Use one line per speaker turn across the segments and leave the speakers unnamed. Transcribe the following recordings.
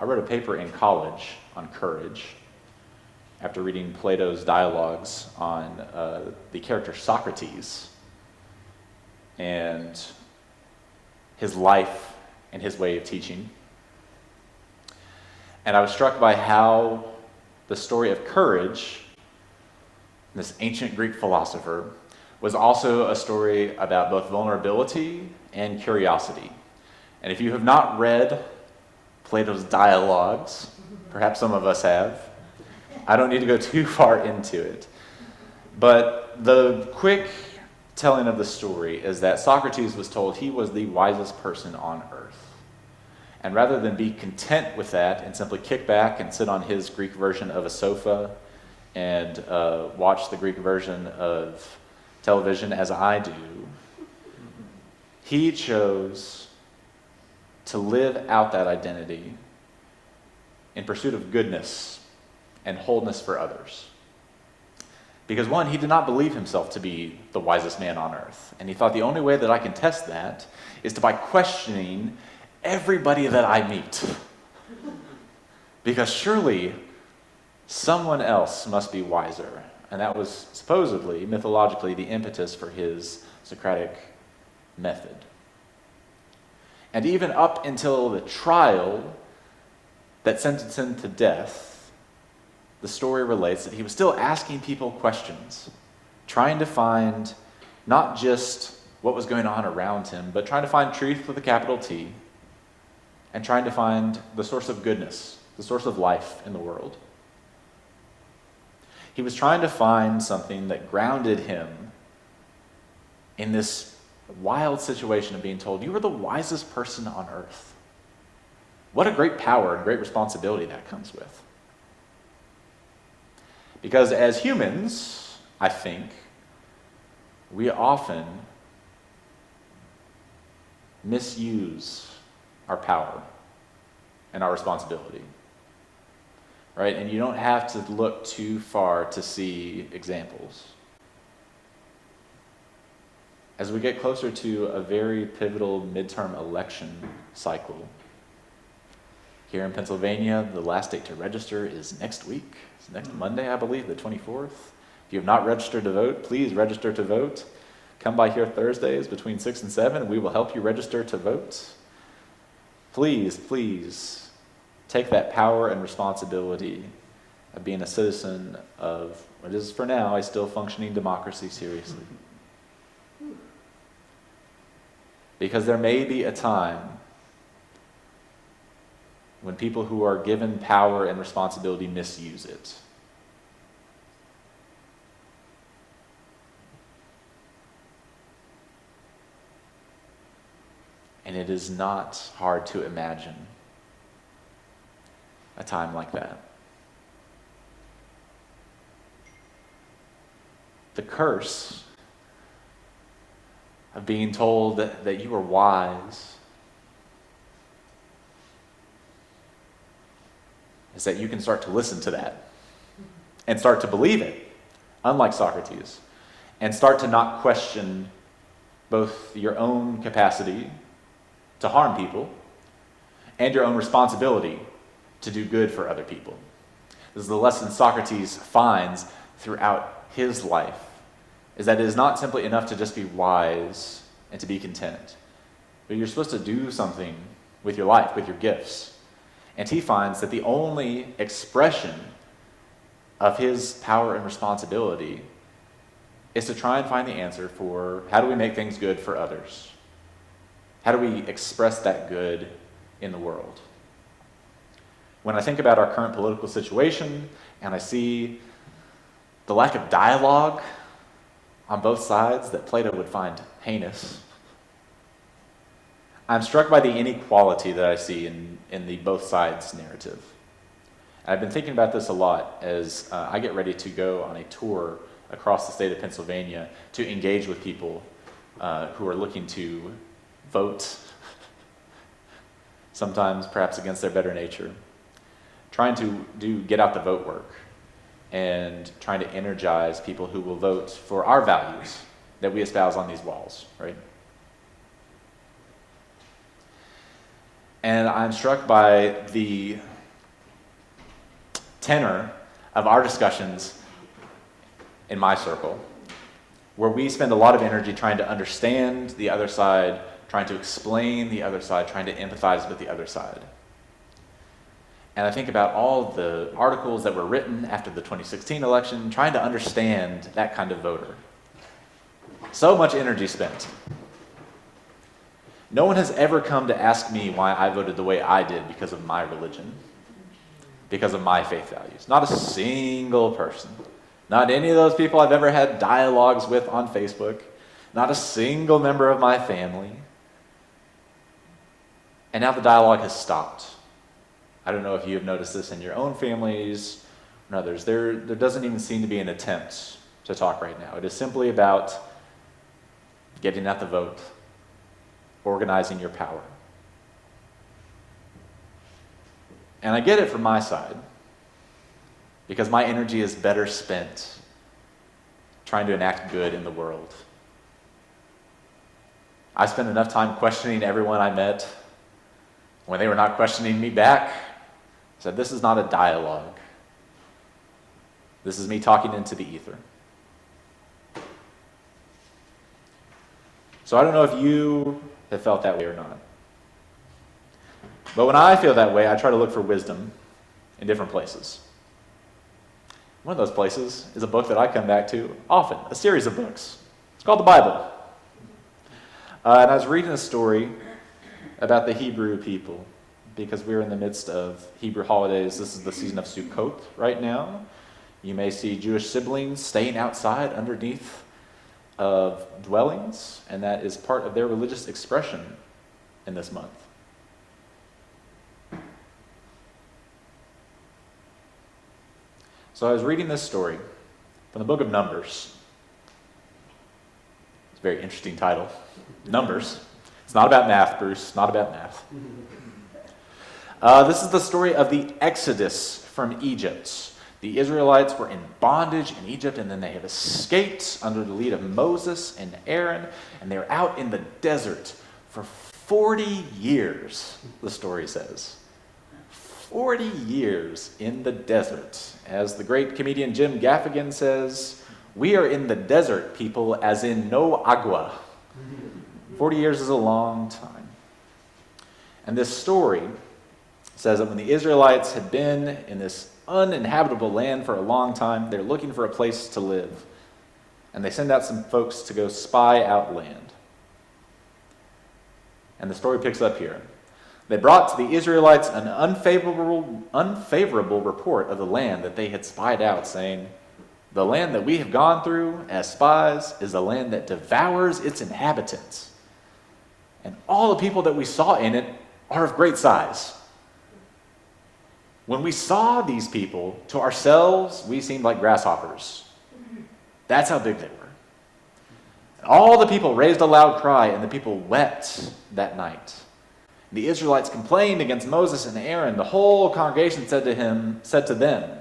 I wrote a paper in college on courage after reading Plato's dialogues on the character Socrates and his life and his way of teaching. And I was struck by how the story of courage, this ancient Greek philosopher, was also a story about both vulnerability and curiosity. And if you have not read Plato's dialogues, perhaps some of us have, I don't need to go too far into it. But the quick telling of the story is that Socrates was told he was the wisest person on earth. And rather than be content with that and simply kick back and sit on his Greek version of a sofa and watch the Greek version of television as I do, he chose to live out that identity in pursuit of goodness and wholeness for others. Because one, he did not believe himself to be the wisest man on earth. And he thought the only way that I can test that is by questioning everybody that I meet. Because surely someone else must be wiser. And that was supposedly, mythologically, the impetus for his Socratic method. And even up until the trial that sentenced him to death, the story relates that he was still asking people questions, trying to find not just what was going on around him, but trying to find truth with a capital T, and trying to find the source of goodness, the source of life in the world. He was trying to find something that grounded him in this wild situation of being told, you are the wisest person on earth. What a great power and great responsibility that comes with. Because as humans, I think, we often misuse our power and our responsibility. Right? And you don't have to look too far to see examples. As we get closer to a very pivotal midterm election cycle, here in Pennsylvania, the last date to register is next week. It's next Monday, I believe, the 24th. If you have not registered to vote, please register to vote. Come by here Thursdays between 6 and 7. We will help you register to vote. Please, please, take that power and responsibility of being a citizen of what is, for now, a still functioning democracy seriously. Because there may be a time when people who are given power and responsibility misuse it. And it is not hard to imagine a time like that. The curse of being told that you are wise is that you can start to listen to that and start to believe it, unlike Socrates, and start to not question both your own capacity to harm people and your own responsibility to do good for other people. This is the lesson Socrates finds throughout his life, is that it is not simply enough to just be wise and to be content, but you're supposed to do something with your life, with your gifts. And he finds that the only expression of his power and responsibility is to try and find the answer for how do we make things good for others? How do we express that good in the world? When I think about our current political situation and I see the lack of dialogue on both sides that Plato would find heinous, I'm struck by the inequality that I see in the both sides narrative. And I've been thinking about this a lot as I get ready to go on a tour across the state of Pennsylvania to engage with people who are looking to vote, sometimes perhaps against their better nature, trying to do get out the vote work and trying to energize people who will vote for our values that we espouse on these walls, right? And I'm struck by the tenor of our discussions in my circle, where we spend a lot of energy trying to understand the other side, trying to explain the other side, trying to empathize with the other side. And I think about all the articles that were written after the 2016 election, trying to understand that kind of voter. So much energy spent. No one has ever come to ask me why I voted the way I did because of my religion, because of my faith values. Not a single person. Not any of those people I've ever had dialogues with on Facebook. Not a single member of my family. And now the dialogue has stopped. I don't know if you have noticed this in your own families and others. There doesn't even seem to be an attempt to talk right now. It is simply about getting out the vote, organizing your power. And I get it from my side, because my energy is better spent trying to enact good in the world. I spent enough time questioning everyone I met. When they were not questioning me back, I said, this is not a dialogue. This is me talking into the ether. So I don't know if you have felt that way or not. But when I feel that way, I try to look for wisdom in different places. One of those places is a book that I come back to often, a series of books. It's called the Bible. And I was reading a story about the Hebrew people, because we're in the midst of Hebrew holidays. This is the season of Sukkot right now. You may see Jewish siblings staying outside underneath of dwellings, and that is part of their religious expression in this month. So I was reading this story from the book of Numbers. It's a very interesting title. Numbers. It's not about math, Bruce. Not about math. This is the story of the Exodus from Egypt. The Israelites were in bondage in Egypt, and then they have escaped under the lead of Moses and Aaron, and they're out in the desert for 40 years, the story says. 40 years in the desert. As the great comedian Jim Gaffigan says, we are in the desert, people, as in no agua. 40 years is a long time. And this story says that when the Israelites had been in this uninhabitable land for a long time, they're looking for a place to live. And they send out some folks to go spy out land. And the story picks up here. They brought to the Israelites an unfavorable report of the land that they had spied out, saying, the land that we have gone through as spies is a land that devours its inhabitants. And all the people that we saw in it are of great size. When we saw these people, to ourselves, we seemed like grasshoppers. That's how big they were. And all the people raised a loud cry, and the people wept that night. The Israelites complained against Moses and Aaron. The whole congregation said to them,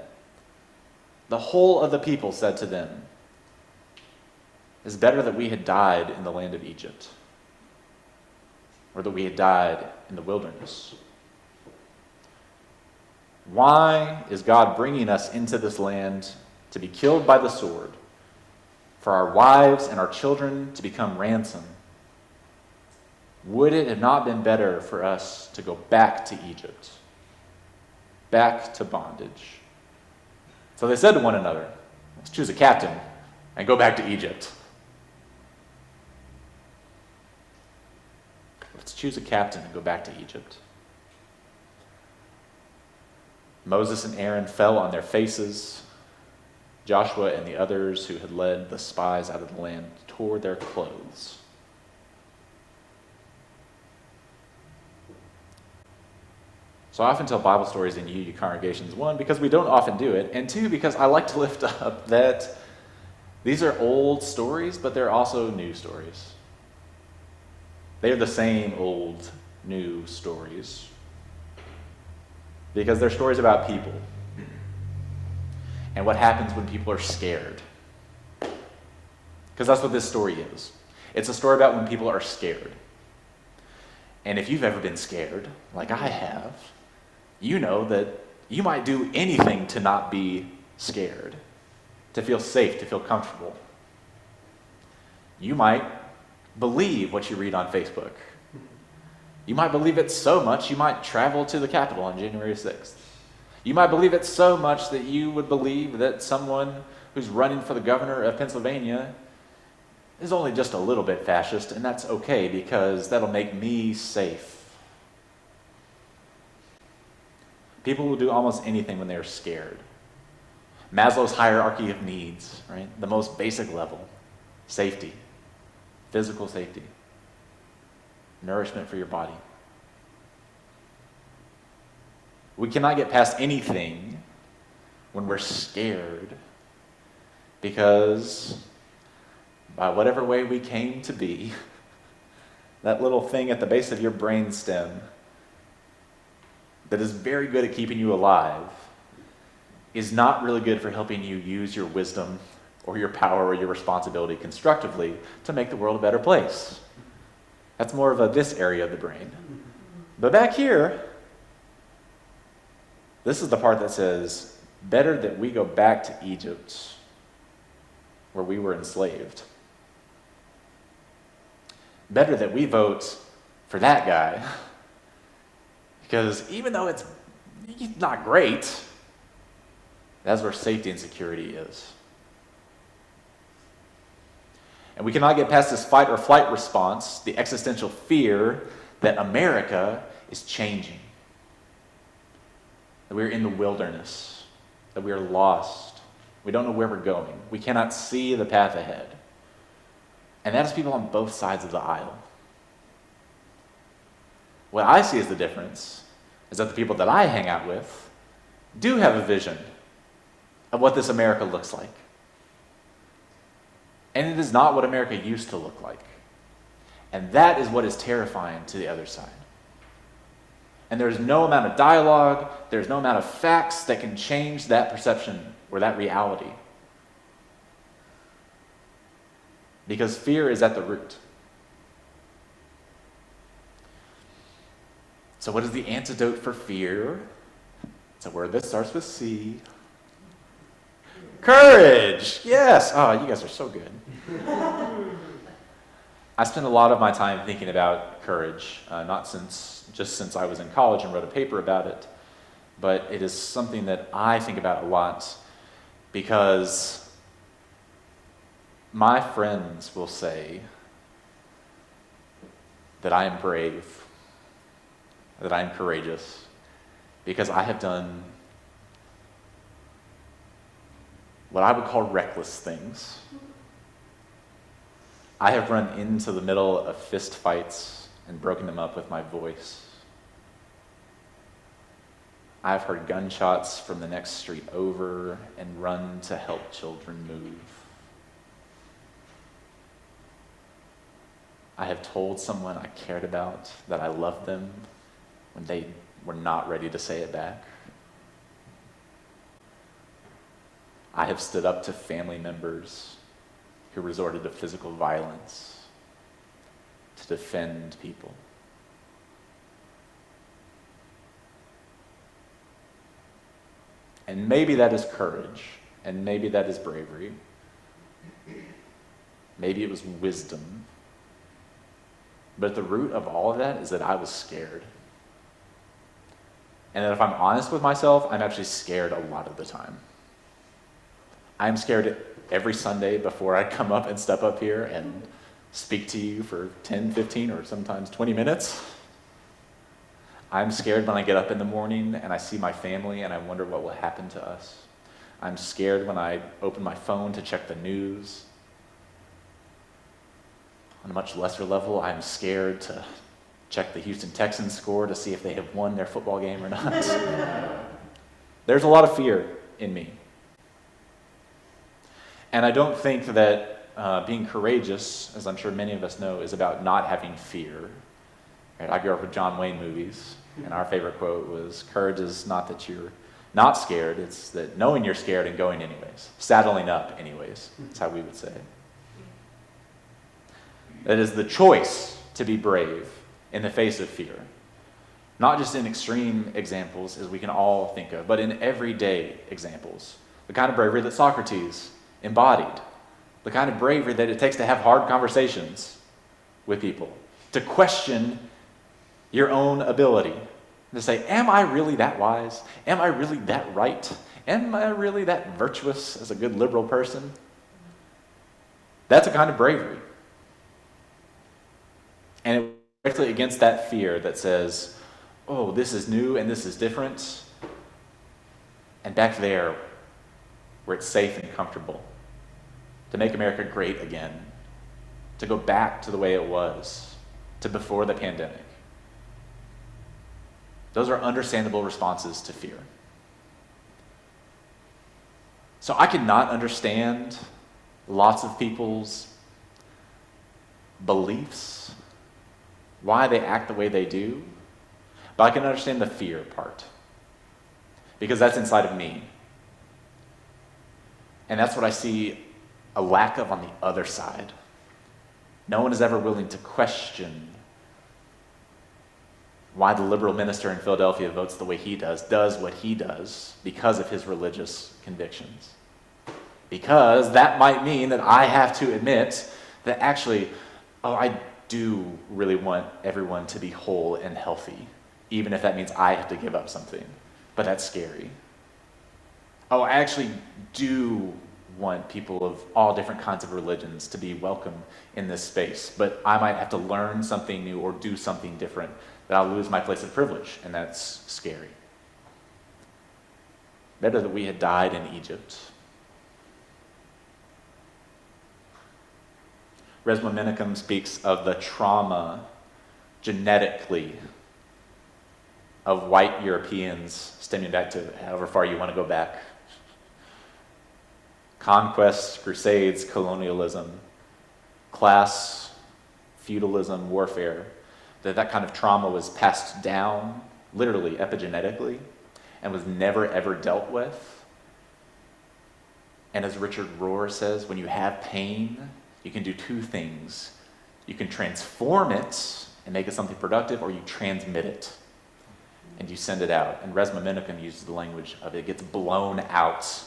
the whole of the people said to them, it's better that we had died in the land of Egypt, or that we had died in the wilderness. Why is God bringing us into this land to be killed by the sword, for our wives and our children to become ransom? Would it have not been better for us to go back to Egypt, back to bondage? So they said to one another, let's choose a captain and go back to Egypt. Let's choose a captain and go back to Egypt. Moses and Aaron fell on their faces. Joshua and the others who had led the spies out of the land tore their clothes. So I often tell Bible stories in UU congregations, one, because we don't often do it, and two, because I like to lift up that these are old stories, but they're also new stories. They are the same old, new stories. Because they're stories about people and what happens when people are scared. Because that's what this story is. It's a story about when people are scared. And if you've ever been scared, like I have, you know that You might do anything to not be scared, to feel safe, to feel comfortable. You might believe what you read on Facebook. You might believe it so much you might travel to the Capitol on January 6th. You might believe it so much that you would believe that someone who's running for the governor of Pennsylvania is only just a little bit fascist, and that's okay because that'll make me safe. People will do almost anything when they're scared. Maslow's hierarchy of needs, right? The most basic level, safety, physical safety, nourishment for your body. We cannot get past anything when we're scared because by whatever way we came to be, that little thing at the base of your brain stem that is very good at keeping you alive is not really good for helping you use your wisdom or your power or your responsibility constructively to make the world a better place. That's more of this area of the brain. But back here, this is the part that says, better that we go back to Egypt where we were enslaved. Better that we vote for that guy. Because even though he's not great, that's where safety and security is. And we cannot get past this fight or flight response, the existential fear that America is changing. That we're in the wilderness, that we are lost. We don't know where we're going. We cannot see the path ahead. And that is people on both sides of the aisle. What I see as the difference is that the people that I hang out with do have a vision of what this America looks like. And it is not what America used to look like. And that is what is terrifying to the other side. And there's no amount of dialogue, there's no amount of facts that can change that perception or that reality. Because fear is at the root. So what is the antidote for fear? It's a word that starts with C. Courage! Yes! Oh, you guys are so good. I spend a lot of my time thinking about courage, just since I was in college and wrote a paper about it, but it is something that I think about a lot because my friends will say that I am brave, that I am courageous, because I have done what I would call reckless things. I have run into the middle of fist fights and broken them up with my voice. I've heard gunshots from the next street over and run to help children move. I have told someone I cared about that I loved them when they were not ready to say it back. I have stood up to family members who resorted to physical violence to defend people. And maybe that is courage, and maybe that is bravery. Maybe it was wisdom. But at the root of all of that is that I was scared. And that if I'm honest with myself, I'm actually scared a lot of the time. I'm scared every Sunday before I come up and step up here and speak to you for 10, 15, or sometimes 20 minutes. I'm scared when I get up in the morning and I see my family and I wonder what will happen to us. I'm scared when I open my phone to check the news. On a much lesser level, I'm scared to check the Houston Texans score to see if they have won their football game or not. There's a lot of fear in me. And I don't think that being courageous, as I'm sure many of us know, is about not having fear. Right? I grew up with John Wayne movies, and our favorite quote was, "Courage is not that you're not scared, it's that knowing you're scared and going anyways, saddling up anyways." That's how we would say it. That is the choice to be brave in the face of fear. not just in extreme examples, as we can all think of, but in everyday examples. The kind of bravery that Socrates embodied, the kind of bravery that it takes to have hard conversations with people, to question your own ability, to say, am I really that wise? Am I really that right? Am I really that virtuous as a good liberal person? That's a kind of bravery. And it's directly against that fear that says, oh, this is new and this is different. And back there, where it's safe and comfortable, to make America great again, to go back to the way it was, to before the pandemic. Those are understandable responses to fear. So I cannot understand lots of people's beliefs, why they act the way they do, but I can understand the fear part, because that's inside of me. And that's what I see a lack of on the other side. No one is ever willing to question why the liberal minister in Philadelphia votes the way he does what he does because of his religious convictions. Because that might mean that I have to admit that actually, I do really want everyone to be whole and healthy, even if that means I have to give up something. But that's scary. I actually do want people of all different kinds of religions to be welcome in this space, but I might have to learn something new or do something different, that I'll lose my place of privilege, and that's scary. Better that we had died in Egypt. Resma Menakem speaks of the trauma genetically of white Europeans, stemming back to however far you want to go back. Conquest, crusades, colonialism, class, feudalism, warfare, that kind of trauma was passed down, literally epigenetically, and was never ever dealt with. And as Richard Rohr says, when you have pain, you can do two things. You can transform it and make it something productive, or you transmit it and you send it out. And Resma Menakem uses the language of it gets blown out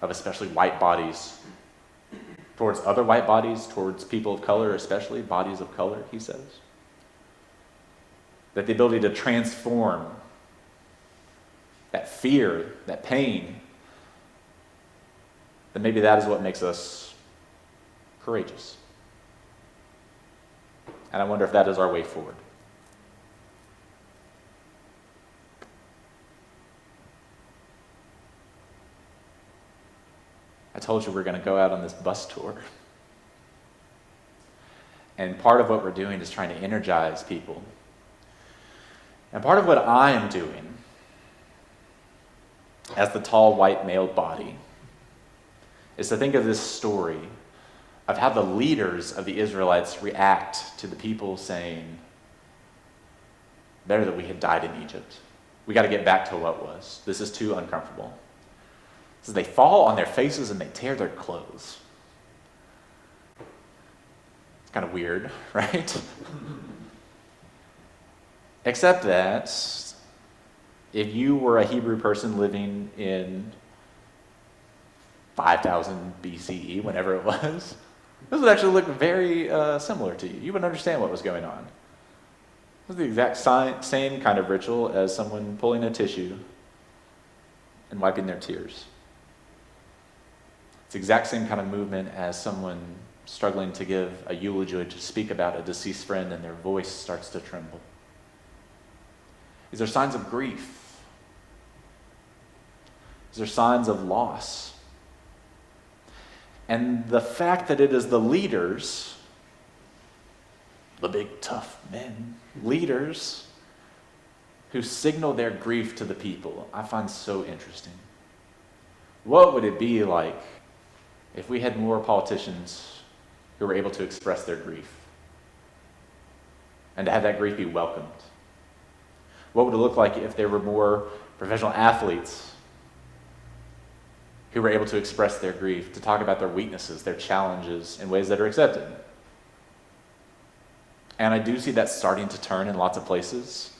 of especially white bodies towards other white bodies, towards people of color, especially bodies of color, he says. That the ability to transform that fear, that pain, that maybe that is what makes us courageous. And I wonder if that is our way forward. I told you we're going to go out on this bus tour. And part of what we're doing is trying to energize people. And part of what I am doing as the tall white male body is to think of this story of how the leaders of the Israelites react to the people saying, better that we had died in Egypt. We got to get back to what was. This is too uncomfortable. So they fall on their faces and they tear their clothes. It's kind of weird, right? Except that if you were a Hebrew person living in 5000 BCE, whenever it was, this would actually look very similar to you. You would understand what was going on. It was the exact same kind of ritual as someone pulling a tissue and wiping their tears. It's the exact same kind of movement as someone struggling to give a eulogy, to speak about a deceased friend, and their voice starts to tremble. These are signs of grief. These are signs of loss. And the fact that it is the leaders, the big tough men, leaders, who signal their grief to the people, I find so interesting. What would it be like if we had more politicians who were able to express their grief and to have that grief be welcomed? What would it look like if there were more professional athletes who were able to express their grief, to talk about their weaknesses, their challenges in ways that are accepted? And I do see that starting to turn in lots of places.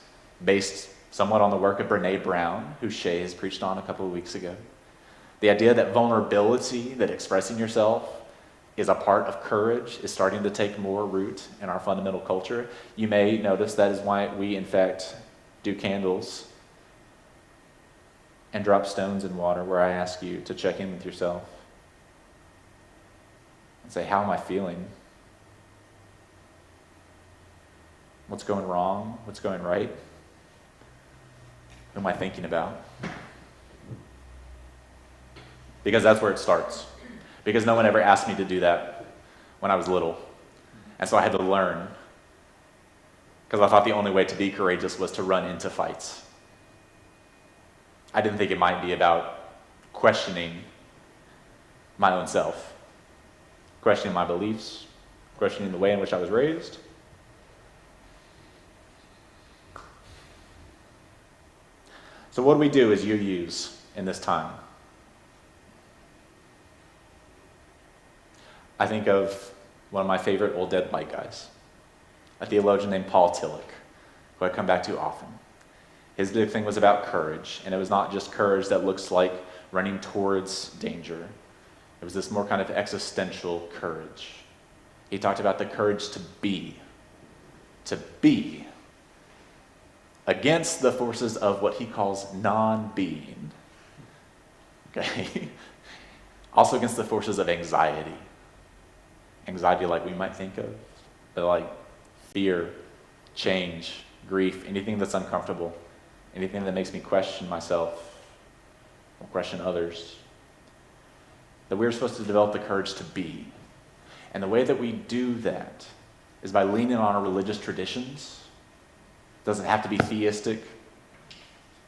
based somewhat on the work of Brene Brown, who Shay has preached on a couple of weeks ago. The idea that vulnerability, that expressing yourself is a part of courage, is starting to take more root in our fundamental culture. You may notice that is why we, in fact, do candles and drop stones in water, where I ask you to check in with yourself and say, how am I feeling? What's going wrong? What's going right? Who am I thinking about? Because that's where it starts. Because no one ever asked me to do that when I was little. And so I had to learn. Because I thought the only way to be courageous was to run into fights. I didn't think it might be about questioning my own self, questioning my beliefs, questioning the way in which I was raised. So what do we do as UUs in this time? I think of one of my favorite old dead white guys, a theologian named Paul Tillich, who I come back to often. His big thing was about courage, and it was not just courage that looks like running towards danger. It was this more kind of existential courage. He talked about the courage to be against the forces of what he calls non-being. Okay? Also against the forces of anxiety. Anxiety like we might think of, but like fear, change, grief, anything that's uncomfortable, anything that makes me question myself or question others. That we're supposed to develop the courage to be. And the way that we do that is by leaning on our religious traditions. It doesn't have to be theistic. It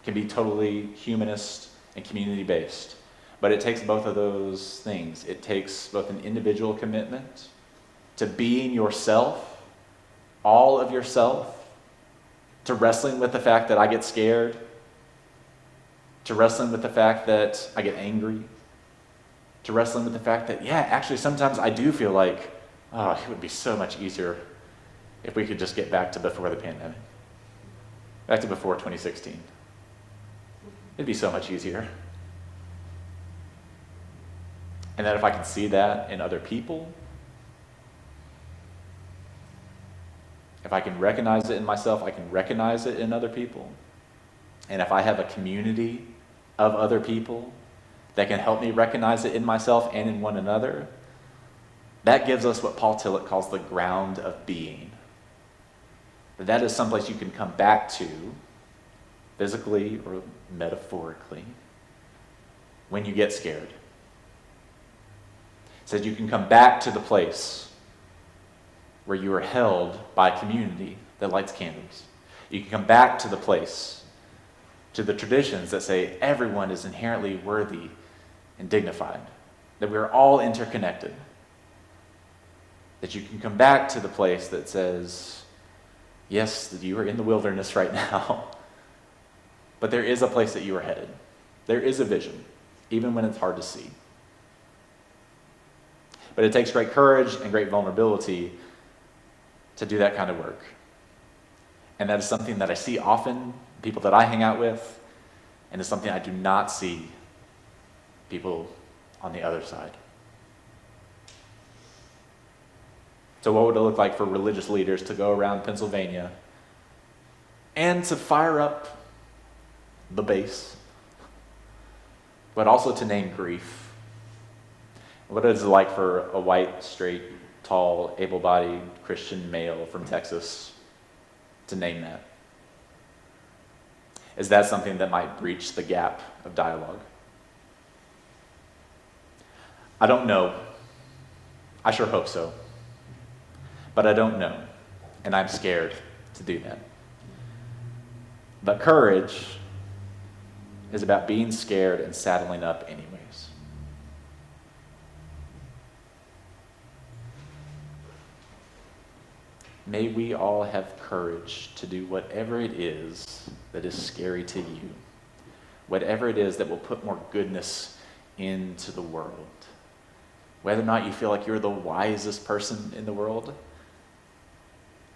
can be totally humanist and community-based. But it takes both of those things. It takes both an individual commitment to being yourself, all of yourself, to wrestling with the fact that I get scared, to wrestling with the fact that I get angry, to wrestling with the fact that, yeah, actually sometimes I do feel like, oh, it would be so much easier if we could just get back to before the pandemic, back to before 2016. It'd be so much easier. And that if I can see that in other people, if I can recognize it in myself, I can recognize it in other people. And if I have a community of other people that can help me recognize it in myself and in one another, that gives us what Paul Tillich calls the ground of being. That is someplace you can come back to, physically or metaphorically, when you get scared. It says you can come back to the place where you are held by community that lights candles. You can come back to the place, to the traditions that say everyone is inherently worthy and dignified, that we are all interconnected. That you can come back to the place that says, yes, that you are in the wilderness right now, but there is a place that you are headed. There is a vision, even when it's hard to see. But it takes great courage and great vulnerability to do that kind of work. And that is something that I see often, people that I hang out with, and it's something I do not see people on the other side. So what would it look like for religious leaders to go around Pennsylvania and to fire up the base, but also to name grief? What is it like for a white, straight, tall, able-bodied Christian male from Texas to name that? Is that something that might breach the gap of dialogue? I don't know. I sure hope so. But I don't know, and I'm scared to do that. But courage is about being scared and saddling up anyways. May we all have courage to do whatever it is that is scary to you, whatever it is that will put more goodness into the world. Whether or not you feel like you're the wisest person in the world,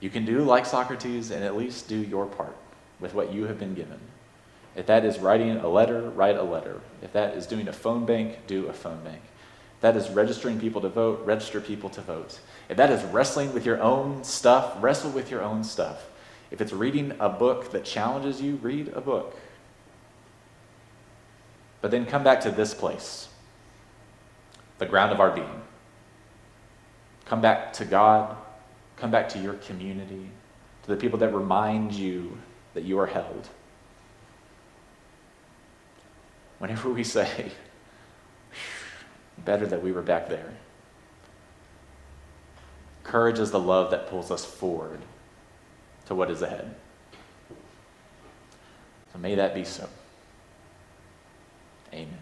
you can do like Socrates and at least do your part. with what you have been given. If that is writing a letter, write a letter. If that is doing a phone bank, do a phone bank. If that is registering people to vote, register people to vote. If that is wrestling with your own stuff, wrestle with your own stuff. If it's reading a book that challenges you, read a book. But then come back to this place, the ground of our being. Come back to God. Come back to your community, to the people that remind you that you are held. Whenever we say, better that we were back there. Courage is the love that pulls us forward to what is ahead. So may that be so. Amen.